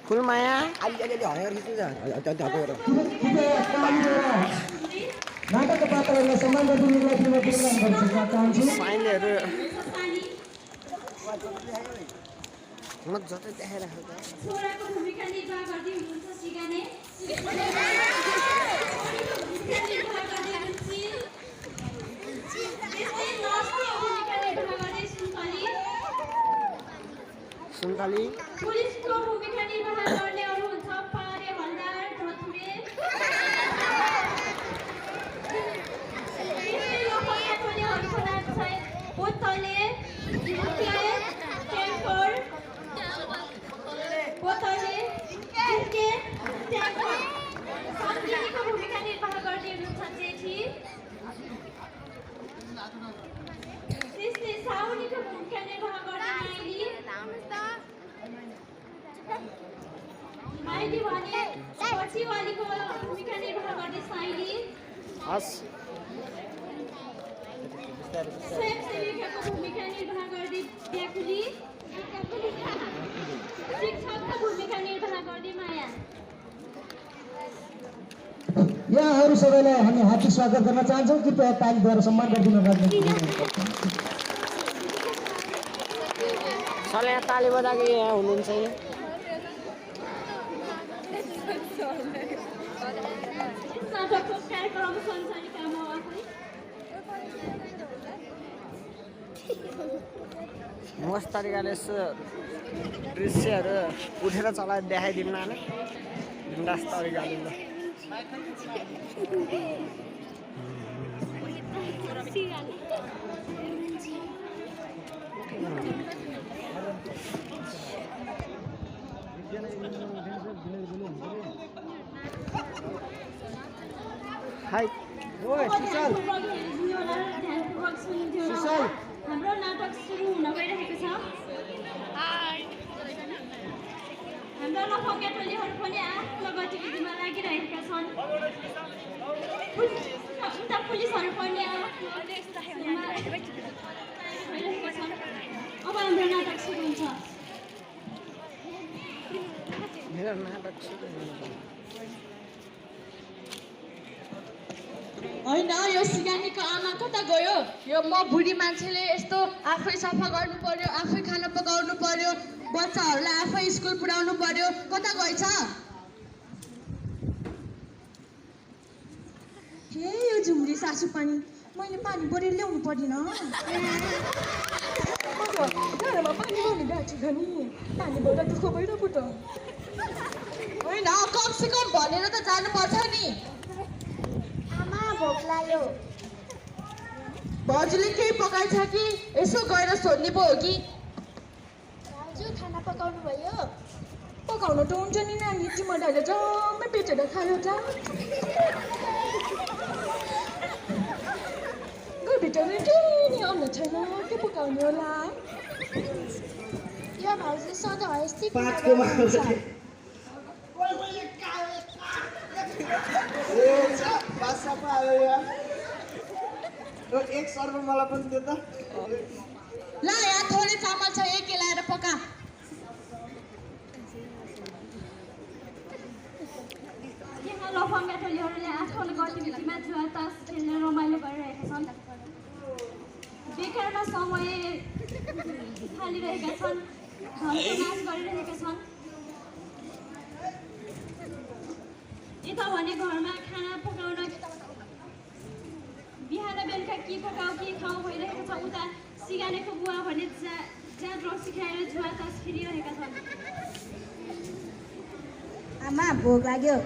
फुलमाया अलि हयर खिच्नु जा नाटकका पात्रहरूलाई सम्मान गरिदिनुलाई पुनः गर्न चाहन्छु। साइनहरू मजाले देखाइराखेको छोराको भूमिका निर्वाह गर्दै हुनुहुन्छ सिगाने सुन्तली पुलिसको भूमिका निर्वाह गर्ने अरू हुन्छ पारे हल्दार धथुरे लोककथाहरूको नाम छ बोतले ट्याङ्कर बोतले ट्याङ्कर सञ्जीवीको भूमिका निर्वाह गर्ने हुनुहुन्छ जेठी त्यसले साउनीको भूमिका निर्वाह गर्ने माइली भने पछिवालीको भूमिका निर्वाह गर्ने साइली हस् स्वयंसेविकाको भूमिका निर्वाह गर्ने ब्याकुली शिक्षकको भूमिका निर्वाह गर्ने माया यहाँहरू सबैलाई हामी हार्दिक स्वागत गर्न चाहन्छौँ। कृपया तालीद्वारा सम्मान गरिदिनु पर्ने सर यहाँ ताली बजाएको यहाँ हुनुहुन्छ यहाँ नाटकको कार्यक्रम सञ्चालिकामा आफै मस्त तरिकाले यसो दृश्यहरू उठेर चलाएर देखाइदिनु न बिन्दास तरिकाले ल हाई ओए सुशाल ध्यानपूर्वक सुनिदिनु सुशाल हाम्रो नाटक सुरु हुन गइरहेको छ हाम्रा लफङ्गे टोलीहरू पनि आफ्नो गतिविधिमा लागिरहेका छन् उता पुलिसहरू पनि भइरहेका छन् अब हाम्रो नाटक सुरु हुन्छ मेरो नाटक सुरु हुन्छ होइन यो सिगानीको आमा कता गयो? यो म बुढी मान्छेले यस्तो आफै सफा गर्नु पर्यो, आफै खाना पकाउनु पर्यो, बच्चाहरूलाई आफै स्कुल पुर्याउनु पर्यो, कता गएछ? हे यो झुम्री सासु पानी मैले पानी बोरेर ल्याउनु पर्दैन घरमा पानी भर्नु गएको छु नि, पानी भएर दुःख भइरहेको त होइन, कमसेकम भनेर त जानुपर्छ नि। आमा भोक लाग्यो भाउजूले केही पकाएछ कि यसो गएर सोध्ने पो हो कि? भाउजू खाना पकाउनु भयो? पकाउनु त हुन्छ नि नानी, तिमीहरूले जम्मै पेटेर खायो त। घरभित्र केही नि अन्न छैन, के पकाउने होला? यो भाउजू सधैँ यस्तै एक सर्व मलाई पनि दे त ल यहाँ थोरै चामल छ, एक केलाएर पका। यहाँ लफङ्गा टोलीहरूले आफ्नो गतिविधिमा जुवा तास खेल्न रमाइलो गरिरहेका छन् बेकारमा समय फालिरहेका छन्, धनको नाच गरिरहेका छन्। यता भने घरमा खाना पकाउन बिहान बेलुका के पकाऊ के खाऊ भइरहेको छ, उता सिगानेको बुवा भने जाँड रक्सी खाएर जुवा तास खेलिरहेका छन्। आमा भोक लाग्यो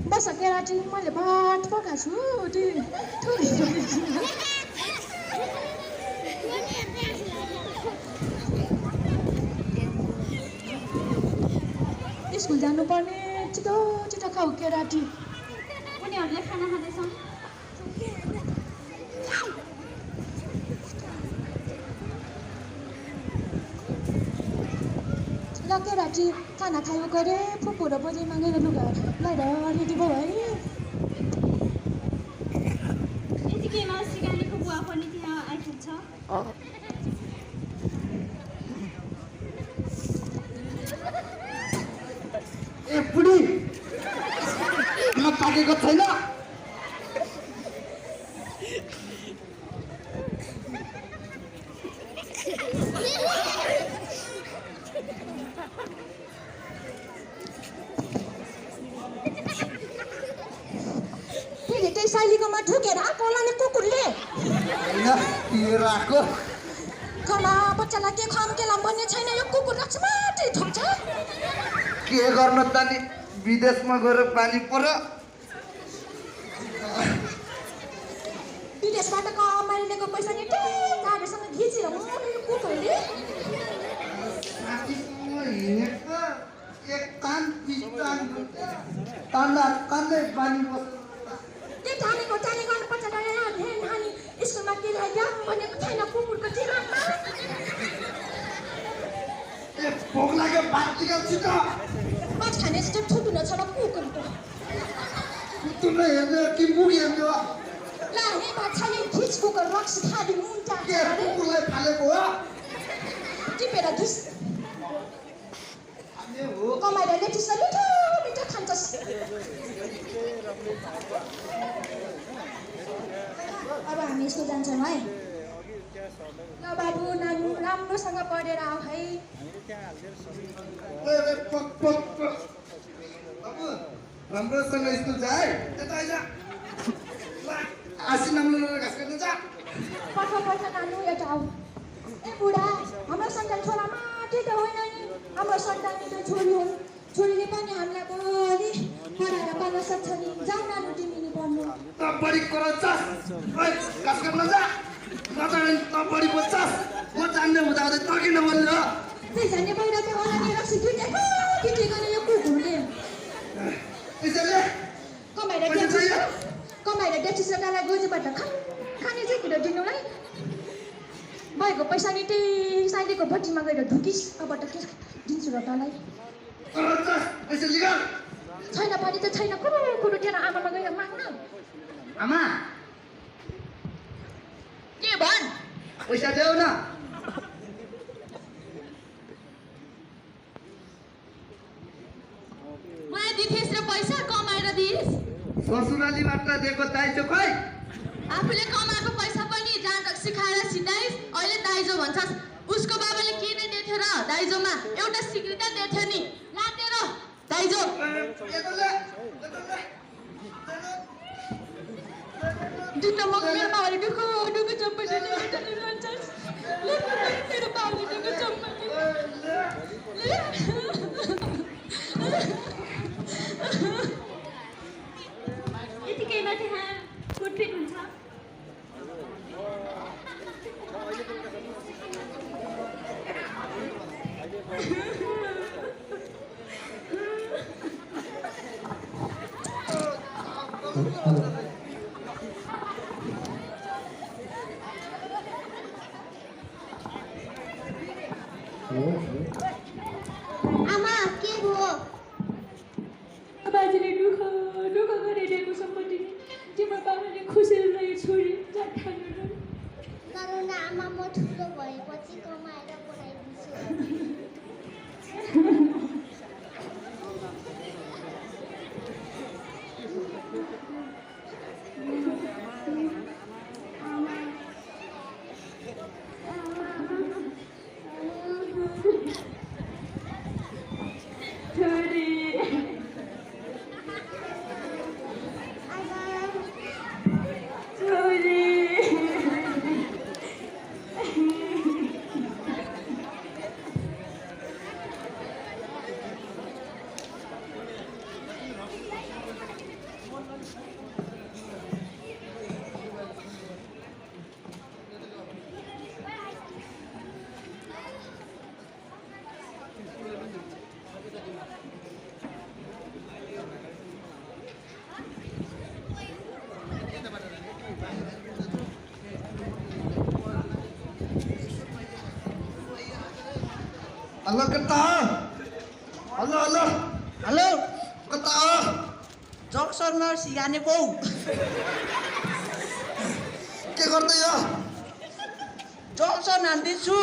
बस केराटी, मैले भात पकाएको छु, स्कुल जानुपर्ने, छिटो छिटो खाऊ केराटी। उनीहरूले खाना खाँदैछन्। ल केराटी खाना खायो गरे, फुपू र बजे मागेर लुगा लगाएर रेडी भयो है। यतिकैमा सिगानेको बुवा पनि त्यहाँ आइपुग्छ। लागेको छैन फेरि त्यही साइलीकोमा ढुकेर आएको होला नि कुकुरले लिएर आएको घरमा बच्चालाई के खुवाम के लाम भन्ने छैन यो कुकुर रक्सी मात्रै ठोक्छ के गर्न त नि विदेशमा गएर पानी पर्यो विदेशबाट कमाएर ल्याएको पैसा नि गाडीसँग घिचेर मोड्ने यो कुकुरले हिँडेको एक कान तान्दै पानी पर्छ त्यो टालेको टाले गर्नुपर्छ नानी स्कुलमा के लाग्यो भनेको छैन कुकुरको दिमागमा ए भोक लाग्यो भात निकाल्छु त माछ खाने जस्तो ठुटुनो छ र कुकुरको कुकुरले हेर्ने कि मुख हेर्ने हो ला हे बाछाले घिच कुकुर रक्सी खाँदै मुन्टा के कुकुरलाई फालेको हो टिपेर घिच कमाएर लेटिस मिठो मिठो खान्छस् अब हामी स्कुल जान्छौँ है ल बाबु नानु राम्रोसँग पढेर आऊ है राम्रोसँग स्कुल जा है यता आइज आसी नाम्लो घाँस काट्नु जा पठ नानु यता आऊ ए बुढा हाम्रो सन्तान छोरा मात्रै त होइन नि हाम्रो सन्तान त छोरी हुन् छोरीले पनि हामीलाई भोलि पढाएर पाल्न सक्छ नि जाऊ नानु तिमी नि पढ्नु त बढी कराउँछस् ओइ घाँस काट्न जा नजाने त बढी बोल्छस् म जान्ने हुँदा हुँदै त किन बोल्ने हो त्यही जान्ने बाहिर त्यो होला नि रक्सी दुइटाको के गर्ने यो कुकुरले त्यसैले कमाएर डेचिस र डाला गोजीबाट खाने चाहिँ किन दिनुलाई भएको पैसा नि त्यही साइलीको भट्टीमा गएर ढुकिस् अब त के दिन्छु र तँलाई कराउँछस् पैसा निकाल छैन पनि त छैन कुरो कुरो तेरो आमामा गएर माग्न आमा के भन् पैसा देऊ न मलाई दिथेस् र पैसा कमाएर दिइस् ससुरालीबाट दिएको दाइजो खै आफूले कमाएको पैसा पनि जहाँ तक सिकाएर सिधाइस् अहिले दाइजो भन्छस् उसको बाबाले के नै दिएको र दाइजोमा एउटा सिक्री त दिएको नि लातेर दाइजो दुईटा मग मेरो बाबाले दुःख चम्पटी भन्छस् मेरो बाबाले दुःख चम्पटी यतिकैमा त्यहाँ कुटपिट हुन्छ आमा के भयो बाजेले दुःख गरिरहेको सम्पत्ति तिम्रो बाबाले खुसी रहे छोरी जात खानु तर न आमा म ठुलो भएपछि कमाएर पढाइदिन्छु हेलो कता हेलो हेलो हेलो कता जक्सनमा सिगाने बौ के गर्दै हो जक्सन हान्दैछु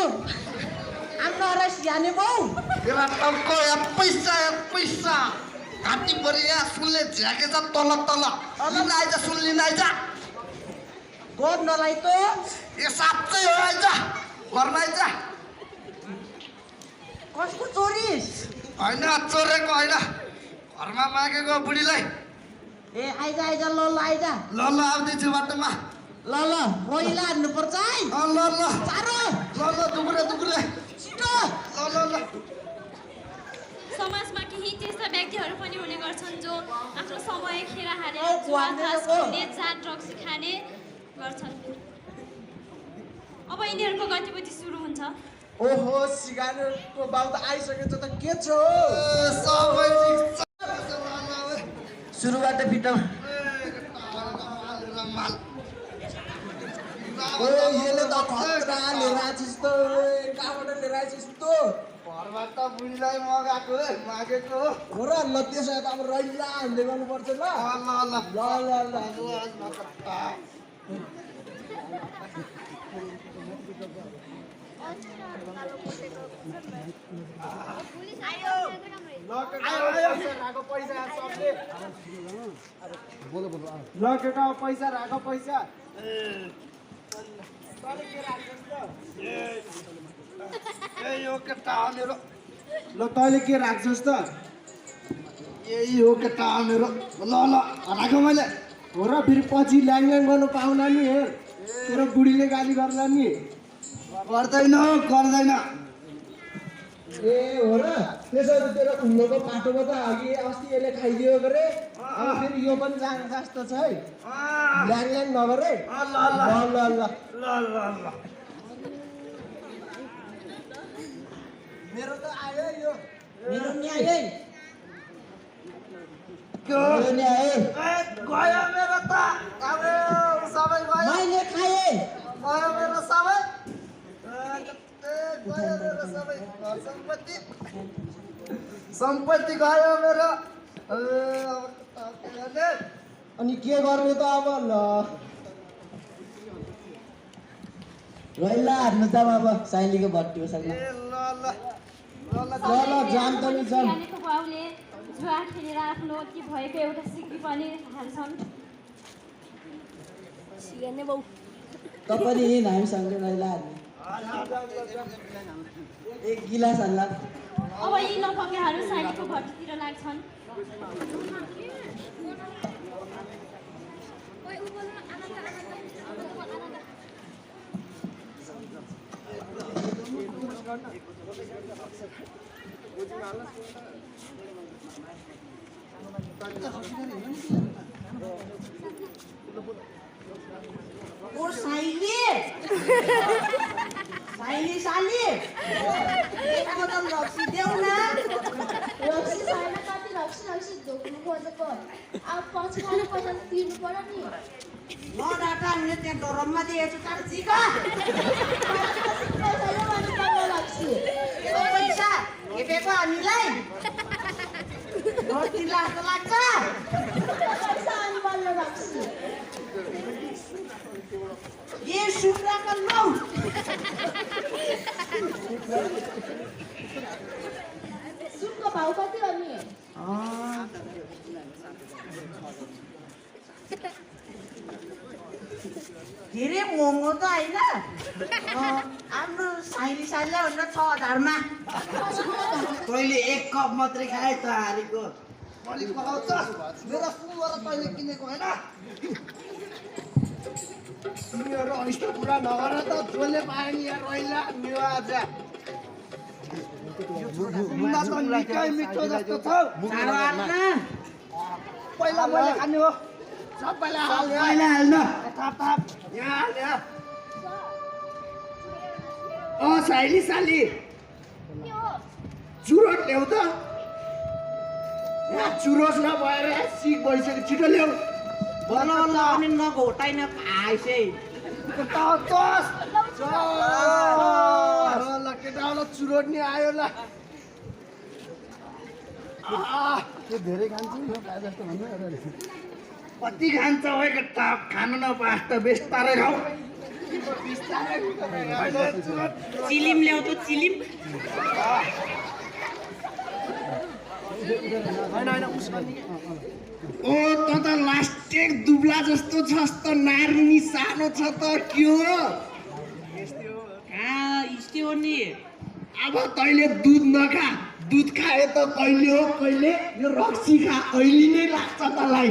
आफ्नो सिगाने बौ तेरा टाउको या पैसा घाँटी परि यहाँ सुनले झ्याके छ तल तल लिन आइज सुन लिन आइज गोद नलाई त ए साँच्चै हो आइज घरमा आइज कसको चोरिस होइन चोरेको होइन घरमा मागेको बुढीलाई ए आइज आइज ल ल आइज ल ल आउँदैछु बाटोमा ल ल रोइला हान्नुपर्छ है ल ल चारो ल ल दुक्रे छिटो ल ल समाजमा केही त्यस्ता व्यक्तिहरू पनि हुने गर्छन् जो आफ्नो समय खेर हारेर औ, जुवा भन्दै तास हो। खेल्ने जाँड ड्रग्स खाने गर्छन् अब यिनीहरूको गतिविधि सुरु हुन्छ ओहो सिगारेटको बाउ त आइसकेछ त के छ सबै ठिक छ सुरुबाट फिटो ओ यसले त खतरा लिएर आएछस् त कहाँबाट लिएर आएछस् त घरबाट बुढीलाई मागेको हो र ल त्यसो त अब रैला हान्दै गर्नुपर्छ ल ल केटा पैसा राख पैसा यो केटा हो मेरो ल तैँले के राख्छस् त यही हो केटा हो मेरो ल राख मैले हो र फेरि पछि ल्याङल्याङ गर्नु पाउला नि हेर तेरो बुढीले गाली गर्ला नि गर्दैन ए हो र त्यसो त तेरो उल्लोको पाटोमा त अघि अस्ति यसले खाइदियो गरे अब फेरि यो पनि जान जस्तो छ है ल्याङ ल्याङ नगर है ल मेरो त आयो यो मेरो नि आयो गयो नि आयो मेरो त अब सबै गयो मैले खाएँ गयो मेरो सबै गयो मेरो सबै सम्पत्ति गयो मेरो अनि के गर्ने त अब ल रोइला हान्नु त अब साइलीको भट्टी सँग ल जाम त नि जाम सिगानेको बाउले जुवा खेलेर आफ्नो के भएको एउटा सिक्री पनि हाल्छन् सिगाने बाउ तपाईले यही हामीसँग रोइला हान्नु एक गिलास हाल्ला अब यी लफङ्गाहरू साइलीको भट्टीतिर लाग्छन् ओ साइली साइली साली एक बोतल रक्सी देऊ न रक्सी छैन कति रक्सी धोक्नु खोजेको अब पछि खानु पैसा तिर्नु पर्यो नि म डाटा हामीले त्यहाँ डरममा दिएछु तर चिका पैसा यो भने पाउनु रक्सी पैसा हेपेको हामीलाई 2-3 लाख त लाग्छ पैसा अनि बल्ल रक्सी ये सुक्राको लौ सुनको भाउ कति हो नि धेरै महँगो त होइन हाम्रो साइली साइलीलाई भनेर 6000 मा तैँले एक कप मात्रै खाए त हारेको अलिक पकाउँछ मेरो कुमबाट तैँले किनेको होइन तिमीहरू ऐस्तो कुरा नगर त जसले पायो नि यहाँ रोइला मेरो आज मुला त निकै मिठो जस्तो छ पहिला मैले खाने हो सबैलाई हाल्नु थाप यहाँ हाल्ने साइली साली चुरोट ल्याउ त यहाँ चुरोट नभएर सिक भइसक्यो छिटो ल्याउ बल्ल बल्ल अनि नघोटाइन खाइसै केटालाई चुरोट नि आयो ल धेरै खान्छु यो प्रायः जस्तो भन्नु कति खान्छ हो केटा खानु नपास त बेस्तारै खाऊ चिलिम ल्याउ त चिलिम ओ त त लास्टेक दुब्ला जस्तो छस् त नार्नी सानो छ त के हो यस्तै हो नि अब तैँले दुध नखा दुध खाए त कहिले हो कहिले यो रक्सी खा अहिले नै लाग्छ तँलाई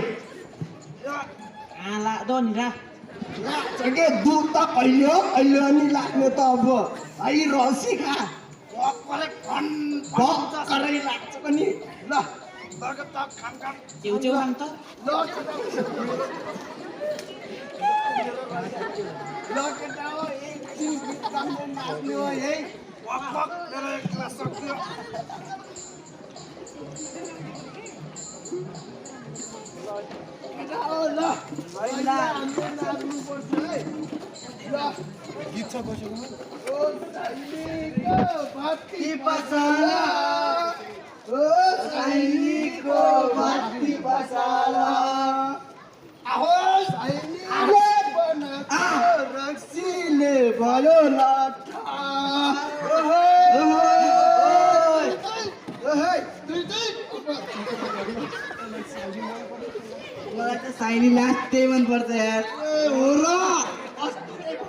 लाग्दो नि र लाग्छ के दुध त कहिले हो कहिले अनि लाग्ने त अब है रक्सी खा भक्करै लाग्छ पनि ल छेउ खान्छ ल केटा हो एकछिन बित्ताले नाच्ने हो है वक मेरो एक्ला सक्यो केटा हो ल पहिला हामीले नाच्नुपर्छ है ल गीत छ कसैकोमा ओ सैनिकको भक्ति पसाला ओ सैनिकको भक्ति पसाला आहो सैनिकले बनाएको रक्सीले भयो लट्ठा मलाई त साइनी लास्टै मनपर्छ यार हो र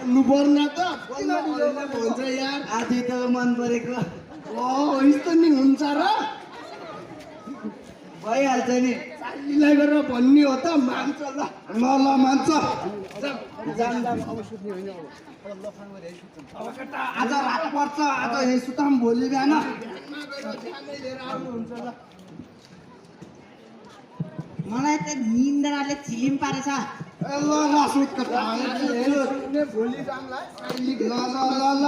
भन्नुपर्ने त भन्छ यार आजै त मन परेको यस्तो नि हुन्छ र भइहाल्छ नि साइलीलाई गरेर भन्ने हो त मान्छ ल ल मान्छ अब केटा आज रात पर्छ आज यही सुताम भोलि बिहान मलाई त निन्द्राले चिलिम पारेछ ल ल सुत केटा भोलि जामलाई ल ल ल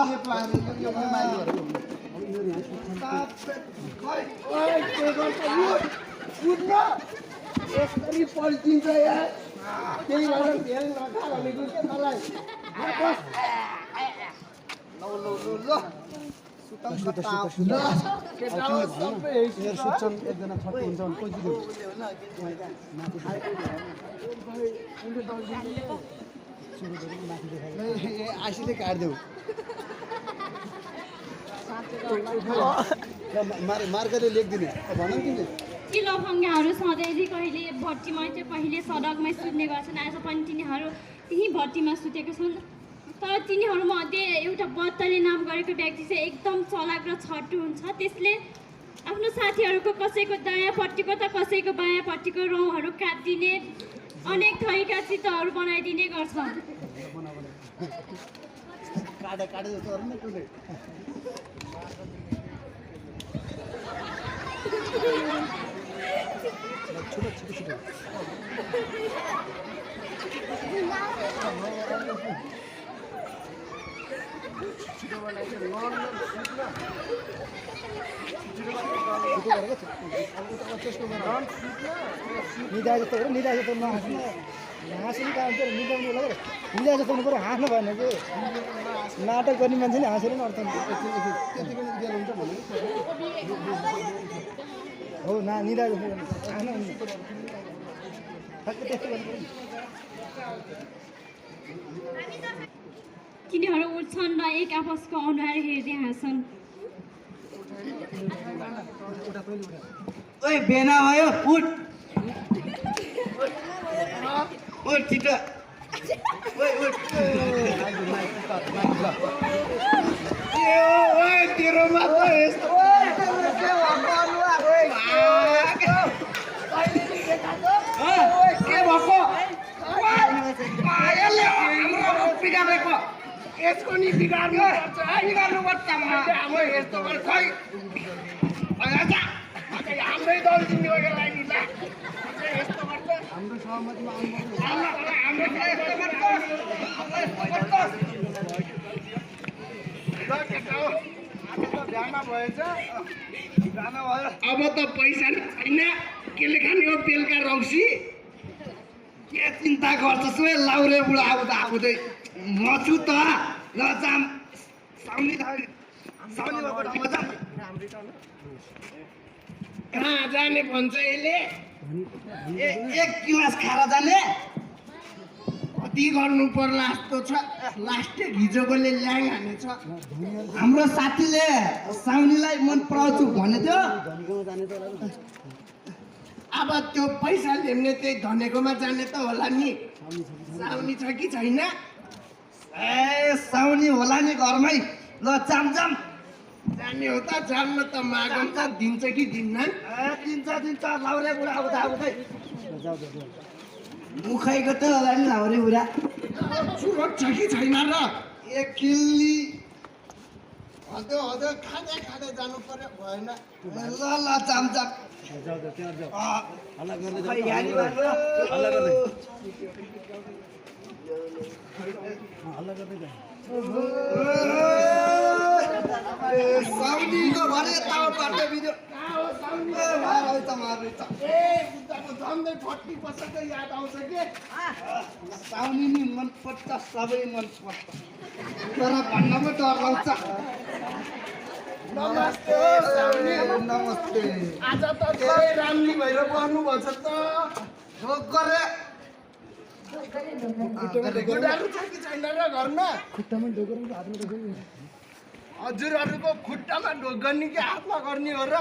यसरी पल्टिन्छ यार त्यही भएर भेल नखा भनेको के तँलाई आशीले काट्देऊ मार्गले लेखिदिने भन तिमीले ती लफङ्गाहरू सधैँ कहिले भट्टीमा चाहिँ कहिले सडकमै सुत्ने गर्छन् आज पनि तिनीहरू त्यही भट्टीमा सुतेका छन् तर तिनीहरूमध्ये एउटा बत्तले नाम गरेको व्यक्ति चाहिँ एकदम चलाक र छट्टु हुन्छ त्यसले आफ्नो साथीहरूको कसैको दायाँपट्टिको त कसैको बायाँपट्टिको रौँहरू काटिदिने अनेक थरीका चित्रहरू बनाइदिने गर्छ निदा जस्तो हो निदा जस्तो नहाँस्नु हाँस्नु काम चाहिँ निदाउनु होला निदा जस्तो हुनु पऱ्यो हाँस्नु भएन कि नाटक गर्ने मान्छे नि हाँसेर पनि अर्थ हो ना निदा जस्तो हाँस्नु त्यस्तो गर्नु तिनीहरू उठ्छन् र एक आपसको अनुहार हेर्दै हाँस्छन् ओइ बेना भयो उठ उठ छिटो ओइ उठ तेरो मात्र यस्तो के भएको हाम्रो बिगारेको यसको नि बिगार्नुपर्छ अब यस्तो खै हाम्रै दल जिम्मे यसलाई नि यस्तो गर्छ हाम्रो सहमतिमा अब त पैसा छैन केले खाने हो बेलुका रौसी के चिन्ता गर्छस् है लाउरे बुढा आउँदै म छु त ल जाम साउनी कहाँ जाने भन्छ यसले एक गिलास खाएर जाने भर्ती गर्नु पर्ला जस्तो छ। लास्टै हिजोकोले ल्याङ हानेछ। हाम्रो साथीले साउनीलाई मन पराउँछु भने थियो। अब त्यो पैसा ल्याउने त्यही धनेकोमा जाने त होला नि। साउनी छ कि छैन? ए साउनी होला नि घरमै। ल जाम जाने हो त जान्न त मागम त दिन्छ कि दिन्न? दिन्छ लाउरे बुढा आउँदै मुखैको त होला नि लाउरे बुढा। चुरोट छ कि छैन र? एक किल्ली हदो खाँदै जानु पर्यो भएन। ल जाम साउनीको भने यताबाट भिडियो मार्दैछ। ए बुद्धको झन्डै 40% याद आउँछ के? साउनी नि मन पर्छ, सबै मन पर्छ, तर भन्न पो डर लाग्छ। नमस्ते साउनी। नमस्ते। आज त धेरै राम्री भएर बस्नुभएछ त। गरे खुट्टाहरू छ कि छैन र घरमा? खुट्टामा ढोगेर हातमा ढोगेर हजुरहरूको खुट्टामा ढोग गर्ने कि हातमा गर्ने हो र?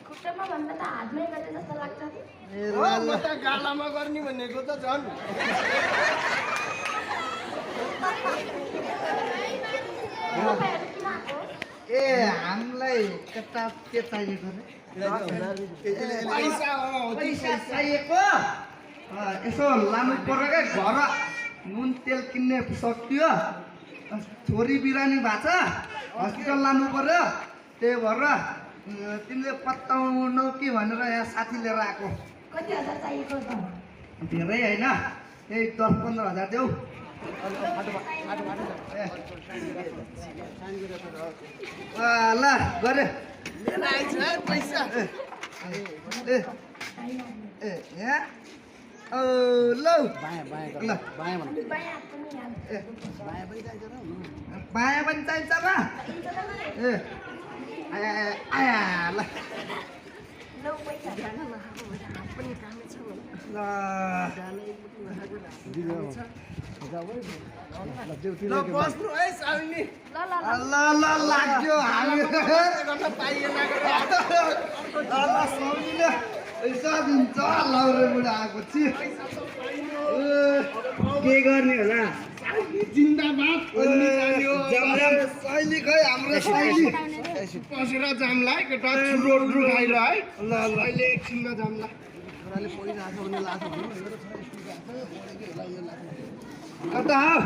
खुट्टामा भन्दा त हातमै गरे जस्तो लाग्छ नि। म त गालामा गर्ने भनेको त झन्। ए हामीलाई कता के चाहिएको पैसा चाहिएको? यसो लानु पर्यो क्या घर। नुन तेल किन्ने सकियो। छोरी बिरामी भएको छ, हस्पिटल लानु पर्यो। त्यही भएर तिमीले पत्ताउनौ कि भनेर यहाँ साथी लिएर आएको। कति हजार चाहिएको त? धेरै होइन, त्यही 10-15 हजार देऊ। ल गऱ्यो लिएर आइछ है पैसा। ए यहाँ ल बायाँ पनि चाहिन्छ र? ए आया ल बस्नु है साउनी। ल लाग्यो हामी गर्न पाइएन। साउनीले पैसा दिन्छ लाउरे बुढा आएको छि। के गर्ने होला? जिन्दाबाद शैली खै हाम्रो शैली। बसेर जामला केटा रोड खाएर है। ल अहिले एकछिनमा जामला। कता हो?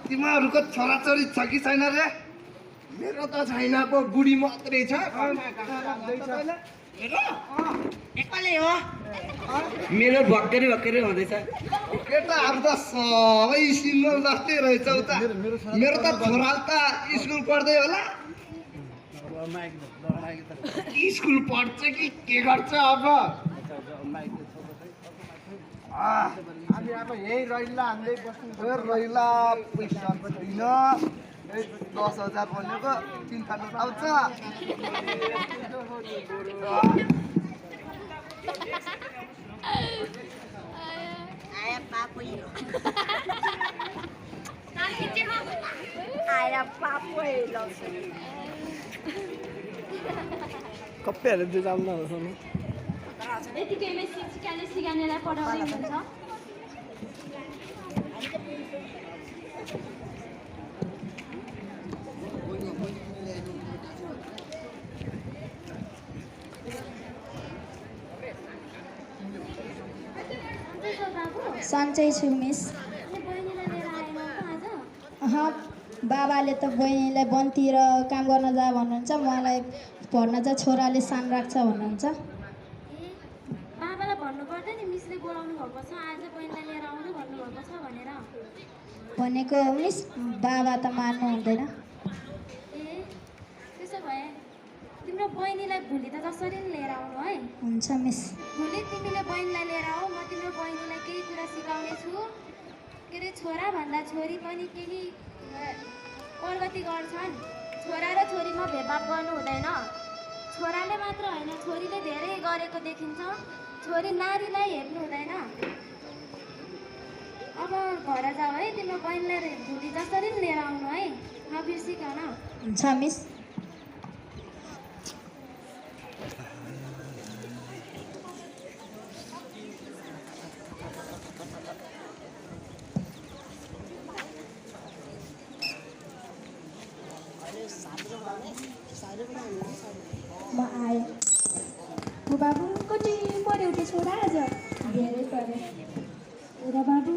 तिमीहरूको छोराछोरी छ कि छैन रे? मेरो त छैन पो, बुढी मात्रै छ। एक्लै हो मेरो भक्करी हुँदैछ। केटाहरू त सबै सिङ्गल जस्तै रहेछ उता। मेरो त छोरा त स्कुल पढ्दै होला। स्कुल पढ्छ कि के गर्छ अब? हामी अब यही रैला हान्दै बस्नु। रैला पैसा छैन। 10,000 भनेको 3 खानु आउँछ। कप्पेहरू चाहिँ जाम न यतिकैमा शिक्षिकाले सिकानेलाई पढाउँदै हुनुहुन्छ। सन्चै छु मिस। बाबाले त बहिनीलाई बन्ती र काम गर्न जा भन्नुहुन्छ, मलाई भन्न चाहिँ छोराले सान राख्छ भन्नुहुन्छ। बाबालाई भन्नु पर्दैन नि, मिसले बोलाउनु भएको छ, आज बहिनीलाई लिएर आउनु भन्नुभएको छ भनेर। भनेको मिस बाबा त मान्नु हुँदैन। ए त्यसो भए तिम्रो बहिनीलाई भोलि त जसरी नि लिएर आउनु है। हुन्छ मिस। भोलि तिमीले बहिनीलाई लिएर आऊ, म तिम्रो बहिनीलाई केही कुरा सिकाउने छु। के अरे छोराभन्दा छोरी पनि केही प्रगति गर्छन्। छोरा र छोरीमा भेदभाव गर्नु हुँदैन। छोराले मात्र होइन, छोरीले धेरै गरेको देखिन्छ। छोरी नारीलाई हेर्नु हुँदैन। अब घर जाऊ है तिम्रो बहिनीलाई भोलि जसरी पनि लिएर आउनु है नबिर्सिक न हुन्छ मिस म आएँ हो बाबु कति पढ्यौ त्यो छोरा आज धेरै पढ्यो र बाबु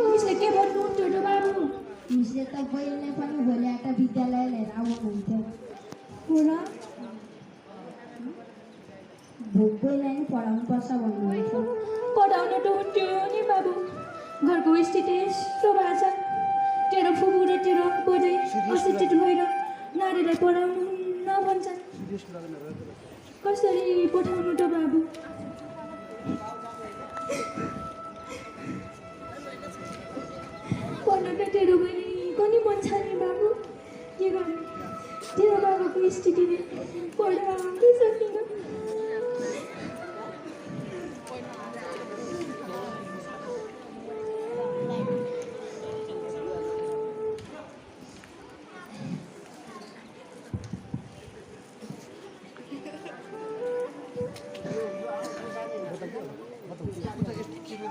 मिसले के भन्नुहुन्थ्यो र बाबु मिसले त बहिनीलाई पनि भोलि आएर विद्यालय लिएर आउनुहुन्थ्यो हो र बहिनीलाई नि पढाउनुपर्छ भन्नुहुन्थ्यो पढाउनु त हुन्थ्यो नि बाबु घरको स्थिति यस्तो भएको छ तेरो फुपू र तेरो बोजै अशिक्षित भएर नारीलाई पढाउनु न भन्छन् कसरी पठाउनु त बाबु पढ्नु त तेरो बहिनी पनि भन्छ नि बाबु के गर्ने तेरो बाबाको स्थितिले पढेर आउँदै सकिन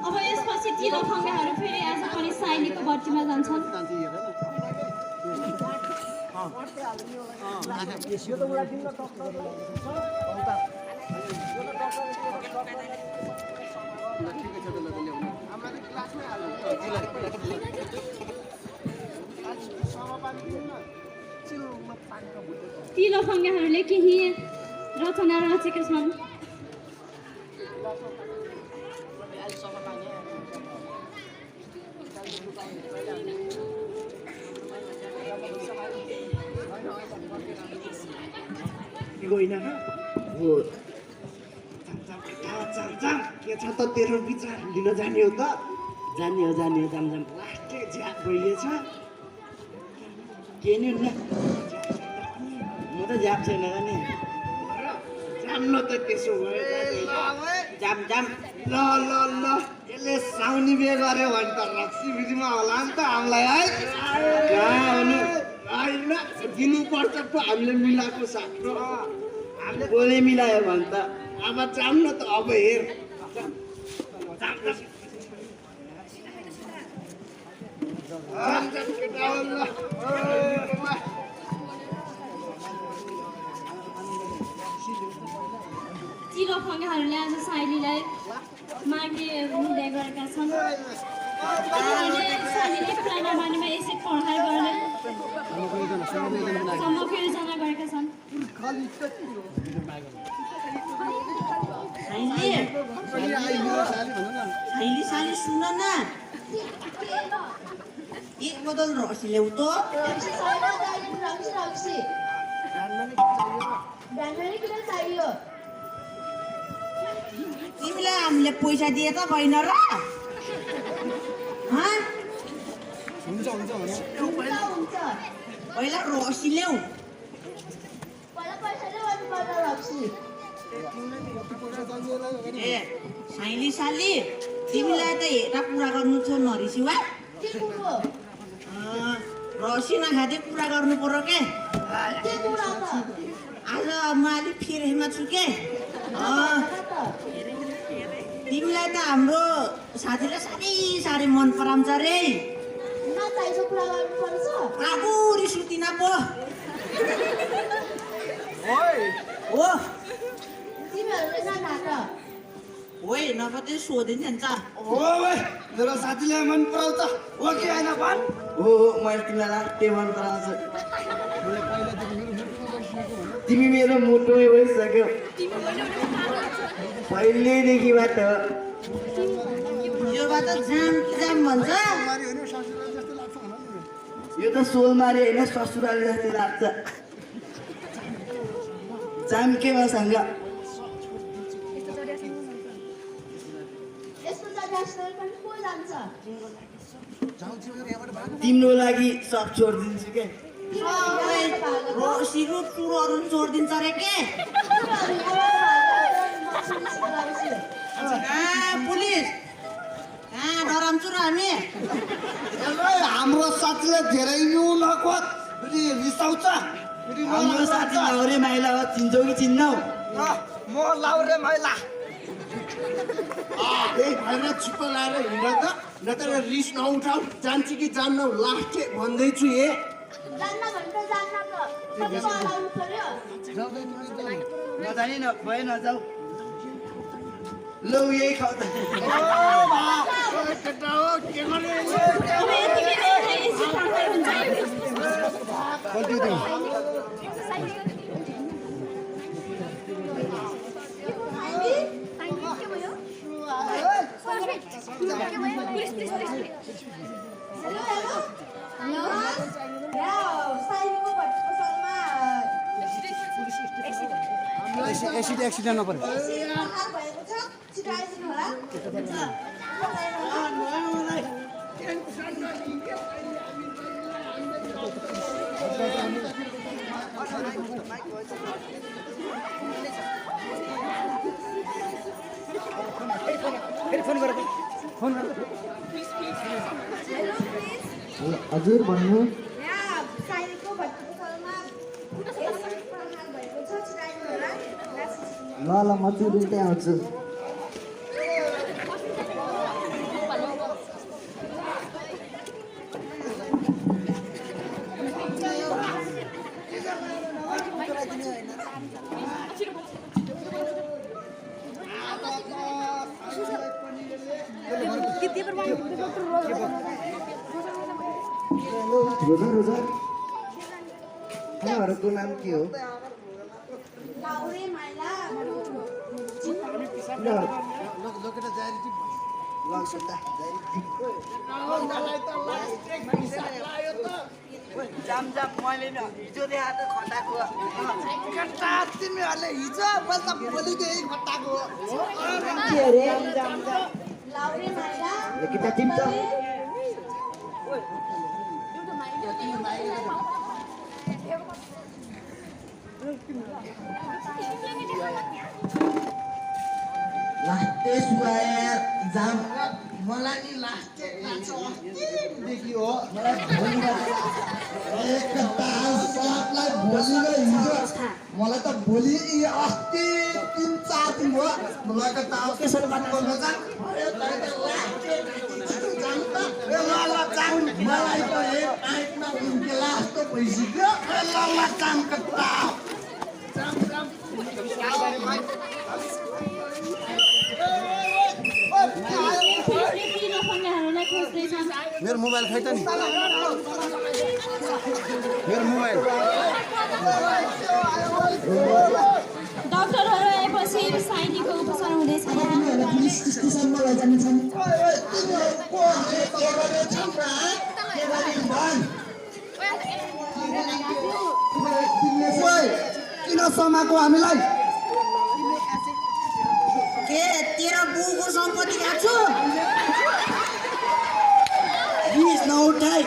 अब यसपछि ती लफङ्गाहरू फेरि आज पनि साइलीको भट्टीमा जान्छन् ती लफङ्गाहरूले केही रचना रचेका छन् होइन हो के छ त तेरो विचार लिन जाने हो त जाने हो जाम लास्टै झ्याप भइएछ के नि ल म त झ्याप छैन नि जाम्न त त्यसो भयो जाम ल यसले साउनी बिहे गर्यो भने त रक्सी बिजीमा होला नि त हामीलाई है कहाँ हुनु होइन दिनुपर्छ पो हामीले मिलाएको साथो हामीले बोले मिलायो भने त अब जाम्न त अब हेर ती लफङ्गाहरूले आज साइलीलाई माग्ने हुँदै गरेका छन् साइलीले कुरा नमानेमा यसै प्रहार गर्ने सम्मको योजना गरेका छन् साली सुन न एक बोतल रक्सी ल्याउ त तिमीलाई हामीले पैसा दिए त भएन र पहिला रक्सी ल्याउ ए साइली साली तिमीलाई त हेरा कुरा गर्नु छ नरिसी वा रक्सी नखाँदै कुरा गर्नु पर्यो के आज म अलिक फिरेमा छु के तिमीलाई त हाम्रो साथीले साह्रै मन पराउँछ रे पुरी सुतिन पो हो ओइ नपत्रै सोधिन्छ नि त हो भाइ मेरो साथीले मन पराउँछ हो कि होइन भन् हो मैले तिमीलाई के मन पराउँछु तिमी मेरो मुटुमै भइसक्यो पहिल्यैदेखिबाट यो बात जाम भन्छ यो त सोलमारी होइन ससुराली जस्तै लाग्छ जाम के मसँग तिम्रो लागि सब छोडिदिन्छु के रक्सीको चुरोहरू छोडिदिन्छ रे के पुलिस कहाँ डराउँछु र हामी हाम्रो साथीले धेरै नखोज रिसाउँछ हाम्रो साथी लाउरे माइला हो चिन्छौ कि चिन्नौ म लाउरे मैला त्यही भएर छिप्प लाएर हिँड त नत्र रिस नउठाऊ जान्छ कि जान्न लास्टे भन्दैछु हे जान्न भने त जान्न त सबैको अलाउनु पर्यो नजाने भए नजाऊ लौ यही खाऊ त अब यतिकै यसो कामै हुन्छ एक्सिडेन्ट नपर्यो फोन गर हजुर भन्नु ल म तुरुन्तै आउँछु रोजा रोजा उहाँहरूको नाम के हो जाम मैले न हिजो देखा त खटाको कता तिमीहरूले हिजो बल्ल भोलि देखि खटाको के अरे लाउरे माइला किता टिप्छ लास्टे सुहाया जाम मलाई नि लास्टे देखि हो मलाई मलाई त भोलि अस्ति 3-4 दिन हो मलाई त केसरी बात गर्न जा मलाई त एक आइटमा उनके लास्ट भइसक्यो ल जाम कता मेरो मोबाइल खै त नि मेरो मोबाइल डाक्टरहरू आएपछि साइनीको उपचार हुँदैछ पुलिस स्टेसनमा लैजानेछन् किन समाको हामीलाई के तेरो बुको सम्पत्ति खाछु रिस नउठाइ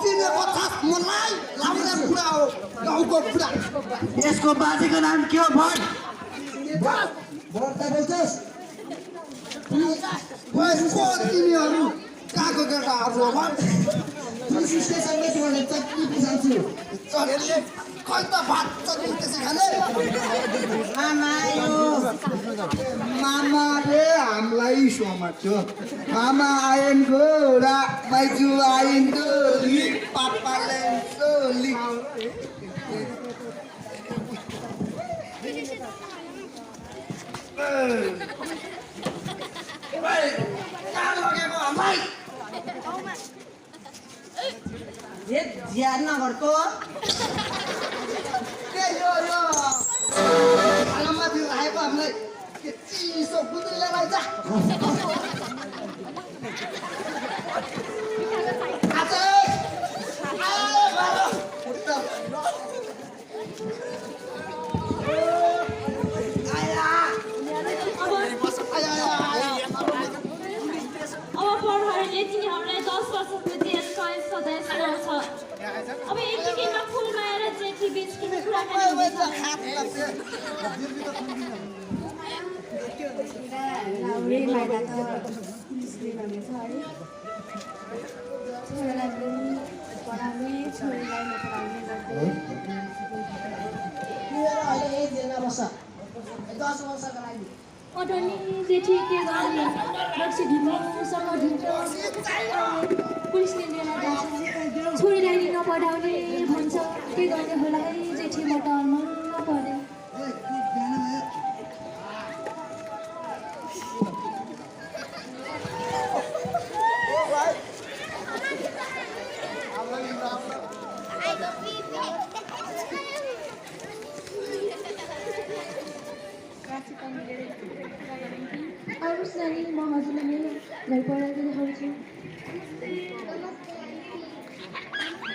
तिमीको थाहा मलाई लाउने बुढा हो गाउँको बुढा यसको बाजेको नाम के हो भन् बढ्ता बोल्छस् को तिमीहरू कहाँको केटाहरू हो भन् पुलिस स्टेसनमै छोडेर चट्नी पिसाल्छु चढेले खै त भात चट्नी त्यसै खाने मामाले हामीलाई समात्यो मामा आएन गोरा माइजू आइन डोली पापाले डोली कहाँ लगेको हामीलाई ए ज्यान नगर्को के यो खानामाथि राखेको हामीलाई के चिसो बुदुले रहेछ अब पढाहरूले तिनीहरूलाई 10 वर्षको जेल कैद सजाय सुनाउँछ अब यतिकैमा फुलमाया र जेठी बिचको कुराकानी हुँदैछ लाउरे माइला त पुलिसले भनेछ है छोरालाई पनि पढाउने छोरीलाई नपढाउने गर्दै अहिले जेलमा बस्छ 10 वर्षको लागि अटनी जेठी के गर्ने रक्सी ढिलोसँग ढिलो पुलिसले लिएर जान्छ छोरीलाई नपढाउने भन्छ के गर्ने होला है जेठी म त नपढे आउनुहोस् नानी म हजुरलाई मेरो घर पढाएर देखाउँछु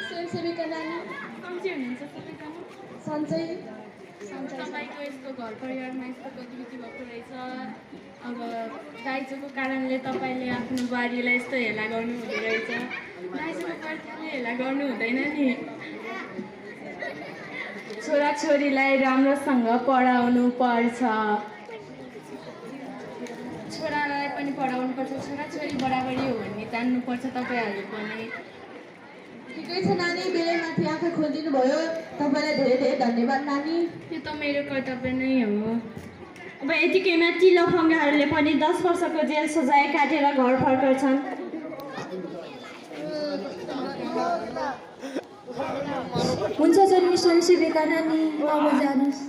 स्वयंसेविका नानी कम्ती हुनुहुन्छ सबैजना सन्चै तपाईँको यस्तो घर परिवारमा यस्तो गतिविधि भएको रहेछ अब दाइजोको कारणले तपाईँले आफ्नो बुहारीलाई यस्तो हेला गर्नु हुँदो रहेछ दाइजोको पर्खाले हेला गर्नु हुँदैन नि छोराछोरीलाई राम्रोसँग पढाउनु पर्छ छोरालाई पनि पढाउनुपर्छ छोराछोरी बराबरी हो भन्ने जान्नुपर्छ तपाईँहरू पनि ठिकै छ नानी बेलैमाथि आँखा खोलिदिनु भयो तपाईँलाई धेरै धेरै धन्यवाद नानी त्यो त मेरो कर्तव्य नै हो अब यतिकैमा ती लफङ्गाहरूले पनि 10 वर्षको जेल सजाय काटेर घर फर्कछन् हुन्छ जन्मी स्वयंसेविका नानी अब जानुहोस्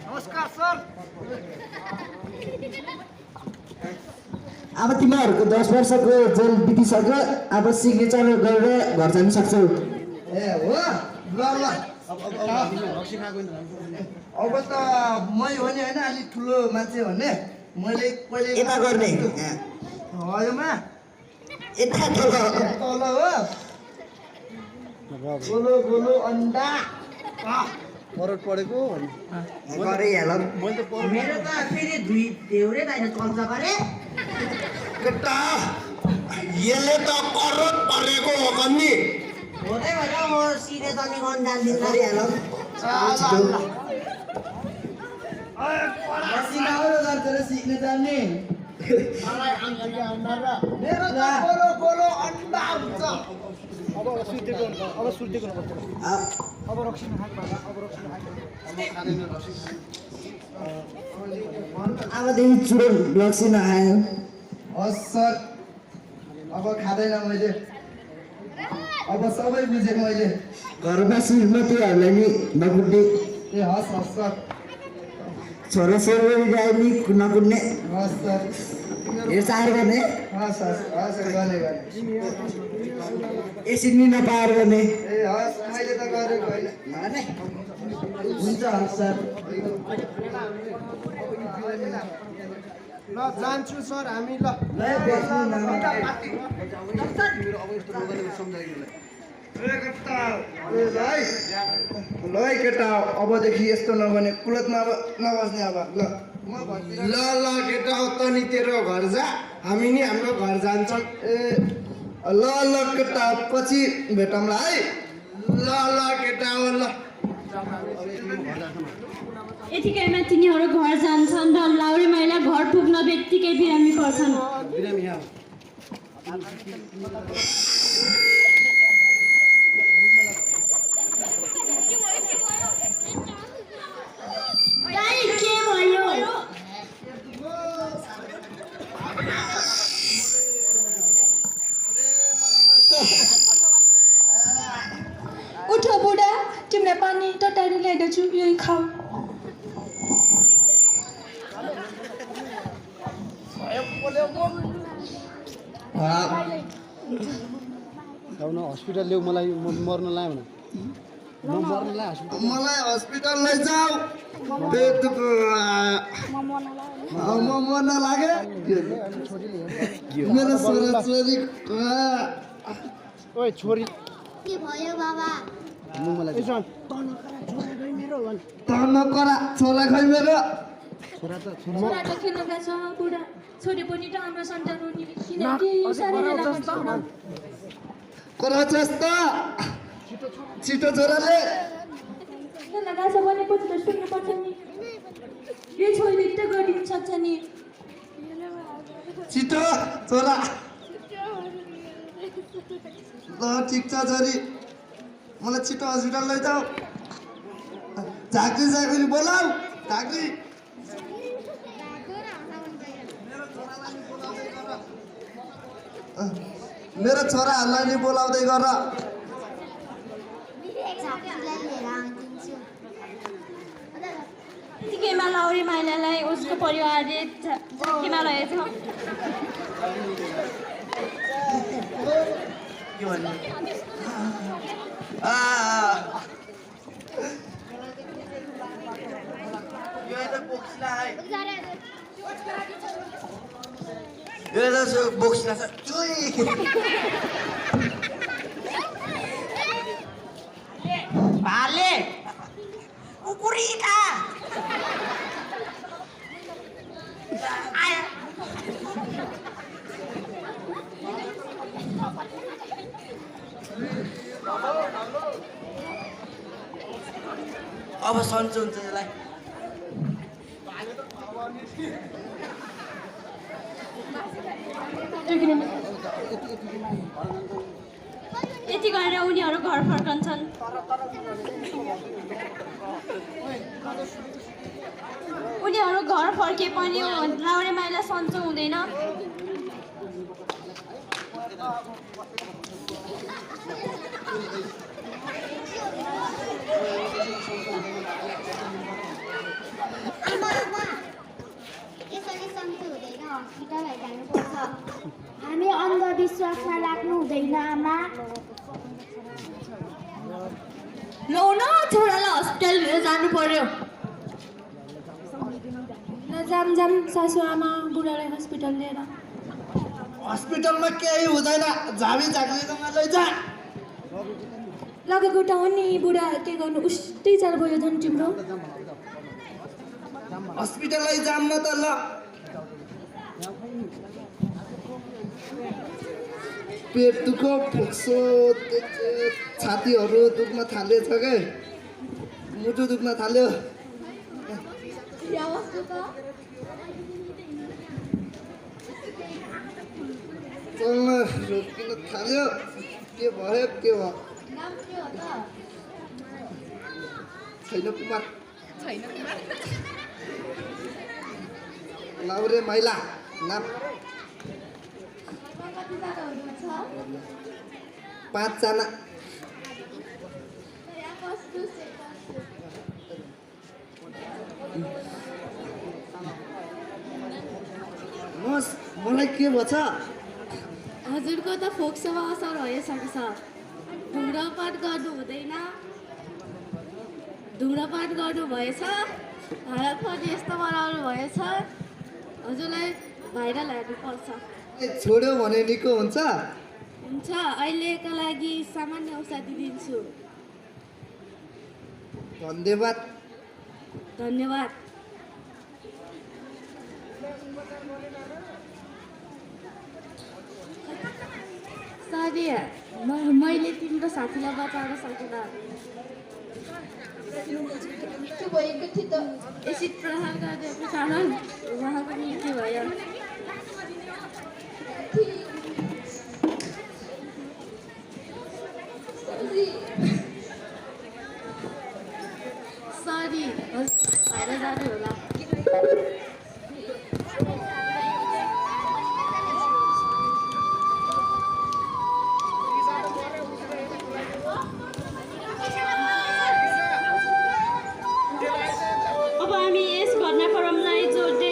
नमस्कार सर अब तिमीहरूको 10 वर्षको जेल बितिसक्यो अब सिग्नेचर गरेर घर जान सक्छौ ए हो ल ल अब त मै हो नि होइन अलिक ठुलो मान्छे भन्ने मैले पहिले यता गर्ने हयोमा यता तल तल हो गोलो गोलो अन्डा फरक परेको गरे हेला मेरो त फेरि दुई देउरे दाइले चल्छ गरे केटा यसले त करोड परेको हो कन्नी हुँदै भएर म सिधै तनी गर्न जान्दिनँ गरे हेलौ सिक्ने जान्ने मेरो त गोलो गोलो अन्डा हुन्छ अब सुतेको पर्छ अब रक्सी नखानु अब रक्सी अबदेखि चुरो रक्सी नखायो हस् सर अब खाँदैन मैले अब सबै बुझेँ मैले घरमा श्रीमतीहरूलाई नि नकुट्ने ए हस् हस् सर छोरा छोरीलाई नि नकुट्ने हस् सर हेरचाह गर्ने हस् हस् हस् गर्ने गर्ने यसरी नपार गर्ने ए हस् मैले त गरेको होइन हुन्छ हस् सर ल जान्छु सर हामी ल ल केटा अबदेखि यस्तो नभने कुलतमा अब नबस्ने अब ल ल ल केटा हो त नि तेरो घर जा हामी नि हाम्रो घर जान्छौँ ए ल ल केटा पछि भेटौँला है ल ल केटा हो ल यतिकैमा तिनीहरू घर जान्छन् र लाउरे माइला घर पुग्न बित्तिकै बिरामी पर्छन् के भयो उठ बुढा तिमीलाई पानी टटारी ल्याइदिन्छु यही खाऊ हस्पिटल ल्याऊ मलाई मर्न लायो भने म मर्न लायो हस्पिटल मलाई हस्पिटल लैजाऊ म मर्न लाग्यो मेरो छोरा छोरी ओइ छोरी के भयो बाबा तर्न करा छोरा खै मेरो छोरा त छोरा त किन गएछ बुढा छोरी पनि त हाम्रो सन्तान हो नि किनकि साह्रै लाग्छ कराछस् त छिटो छोराले किन गएछ भने पछि त सुन्नुपर्छ नि यो छोरी त गरिदिनु सक्छ नि छिटो छोरा ल ठिक छ छोरी मलाई छिटो हस्पिटल लैजाऊ झाँक्री बोलाऊ झाँक्री मेरो छोराहरूलाई नि बोलाउँदै गर यतिकैमा लाउरे माइलालाई उसको परिवारले झाँक्रीमा लगेछ के भन्नु बोक्सला भाले कुकुरीका अब सन्चो हुन्छ यसलाई यति गरेर उनीहरू घर फर्कन्छन् उनीहरू घर फर्के पनि लाउरे माइला सन्चो हुँदैन हामी अन्धविश्वासमा लाग्नु हुँदैन आमा लौ न छोरालाई हस्पिटल लिएर जानु पर्यो जाम जाम सासु आमा बुढालाई हस्पिटल लिएर हस्पिटलमा केही हुँदैन झामी झाँक्रीकोमा लैजा लगेको ठाउँ नि बुढा के गर्नु उस्तै चाल गयो झन् तिम्रो हस्पिटल लैजाम न त ल पेट दुख फोक्सो छातीहरू दुख्न थालेछ के मुटु दुख्न थाल्यो चल्न रोकिन थाल्यो के भयो छैन कुमार लाउरे माइला नाम 5 जना मलाई के भन्छ हजुरको त फोक्सोमा असर भइसकेछ धुम्रपान गर्नु हुँदैन धुम्रपान गर्नु भएछ हालत पनि यस्तो बनाउनु भएछ हजुरलाई भाइरल हेर्नुपर्छ छोड्यो भने निको हुन्छ हुन्छ अहिलेका लागि सामान्य औषधि दिन्छु धन्यवाद धन्यवाद सरी मैले तिम्रो साथीलाई बचाउन सकेन एसिड प्रहार गरेको कारण उहाँको मृत्यु भयो सरी भएर जानु होला अब हामी यस घटनाक्रमलाई जोड्दै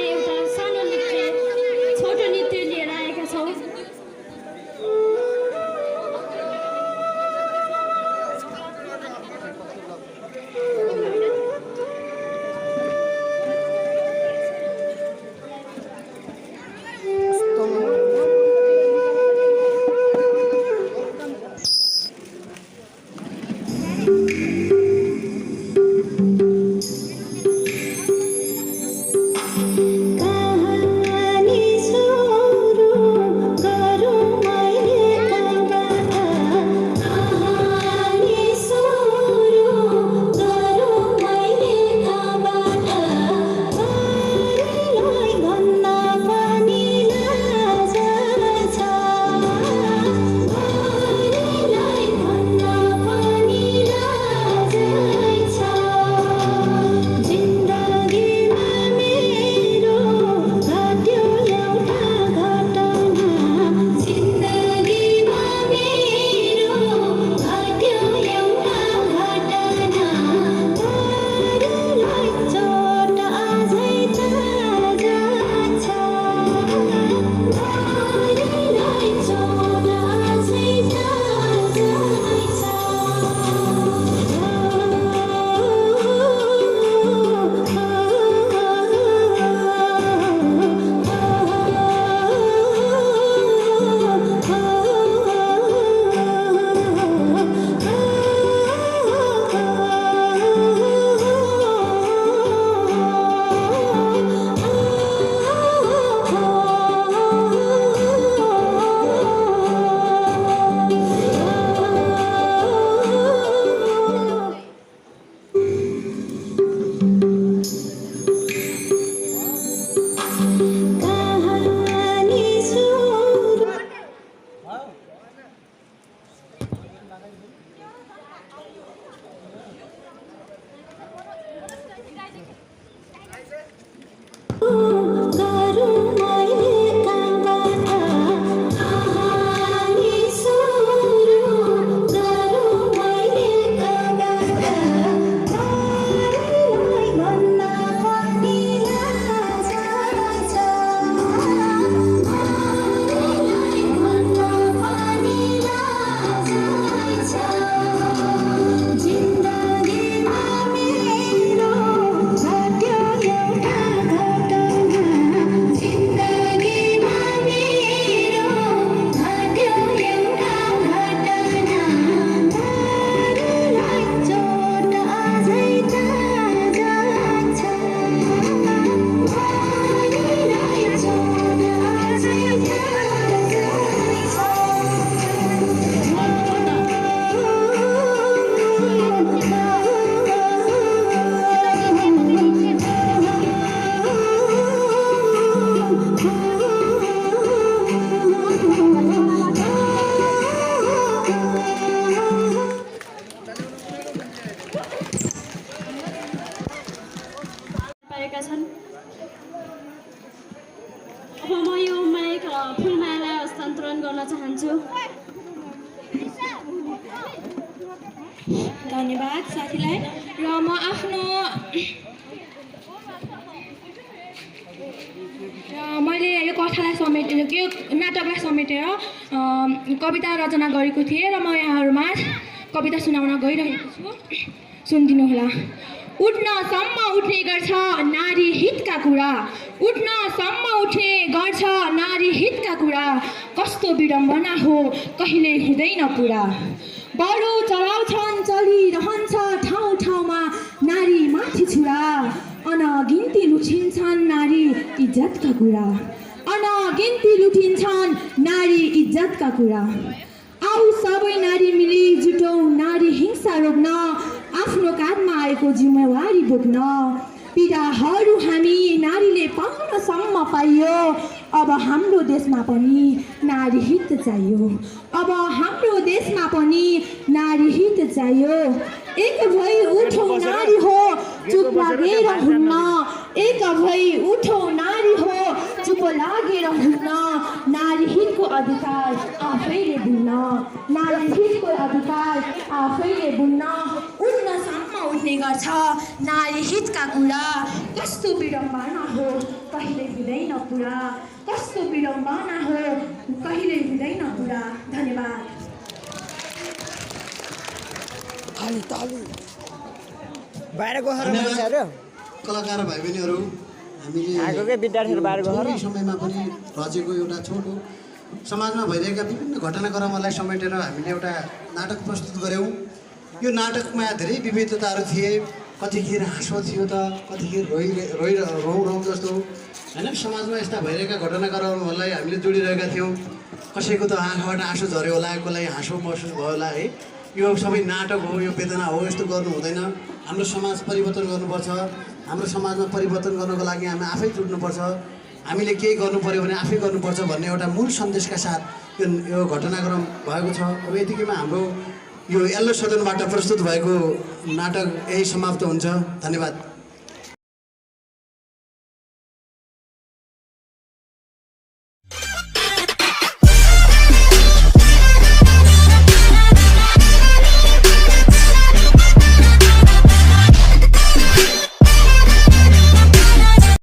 पाएका छन्। अब म यो माइक फुलमाला हस्तान्तरण गर्न चाहन्छु। धन्यवाद साथीलाई। र म आफ्नो मैले यो कथालाई समेटेर यो नाटकलाई समेटेर कविता रचना गरेको थिएँ र म यहाँहरूमा कविता सुनाउन गइरहेको छु। सुनिदिनुहोला। उठ्नसम्म उठ्ने गर्छ नारी हितका कुरा, उठ्नसम्म उठ्ने गर्छ नारी हितका कुरा, कस्तो विडम्बना हो कहिल्यै हुँदैन पुरा। बरु चलाउँछन् चलिरहन्छ ठाउँ ठाउँमा नारी माथि छुरा, अनगिन्ती लुटिन्छन् नारी इज्जतका कुरा, अनगिन्ती लुटिन्छन् नारी इज्जतका कुरा। आऊ सबै नारी मिली जुटौँ नारी हिंसा रोक्न, आफ्नो काँधमा आएको जिम्मेवारी बोक्न। पीडाहरू हामी नारीले पाउनसम्म पाइयो, अब हाम्रो देशमा पनि नारी हित चाहियो, अब हाम्रो देशमा पनि नारी हित चाहियो। एक भई उठौ नारी हो चुप लागेर हुन्न, एक भई उठौ नारी हो चुप लागेर हुन्न। नारी हितको अधिकार आफैले बुन्न, नारी हितको अधिकार आफैले बुन्न। उठ्नसम्म उठ्ने गर्छ नारी हितका कुरा, कस्तो विडम्बना हो कहिले हुँदैन पुरा, कस्तो विडम्बना हो कहिले हुँदैन पुरा। धन्यवाद। बाहिर गएर मान्छेहरू कलाकार भाइ बहिनीहरू, हामीले आगोकै विद्यार्थीहरू बाहिर गएर थोरै समयमा पनि रचेको एउटा छोटो समाजमा भइरहेका विभिन्न घटनाक्रमहरूलाई समेटेर हामीले एउटा नाटक प्रस्तुत गऱ्यौँ। यो नाटकमा धेरै विविधताहरू थिए। कतिखेर हाँसो थियो त, कतिखेर रौँ जस्तो होइन। समाजमा यस्ता भइरहेका घटनाक्रमहरूलाई हामीले जोडिरहेका थियौँ। कसैको त आँखाबाट आँसु झऱ्यो होला, कसलाई हाँसो महसुस भयो होला है। यो सबै नाटक हो, यो वेदना हो, यस्तो गर्नु हुँदैन। हाम्रो समाज परिवर्तन गर्नुपर्छ। हाम्रो समाजमा परिवर्तन गर्नको लागि हामी आफै जुट्नुपर्छ। हामीले केही गर्नु पऱ्यो भने आफै गर्नुपर्छ भन्ने एउटा मूल सन्देशका साथ यो घटनाक्रम भएको छ। अब यतिकैमा हाम्रो यो यल्लो सदनबाट प्रस्तुत भएको नाटक यही समाप्त हुन्छ। धन्यवाद।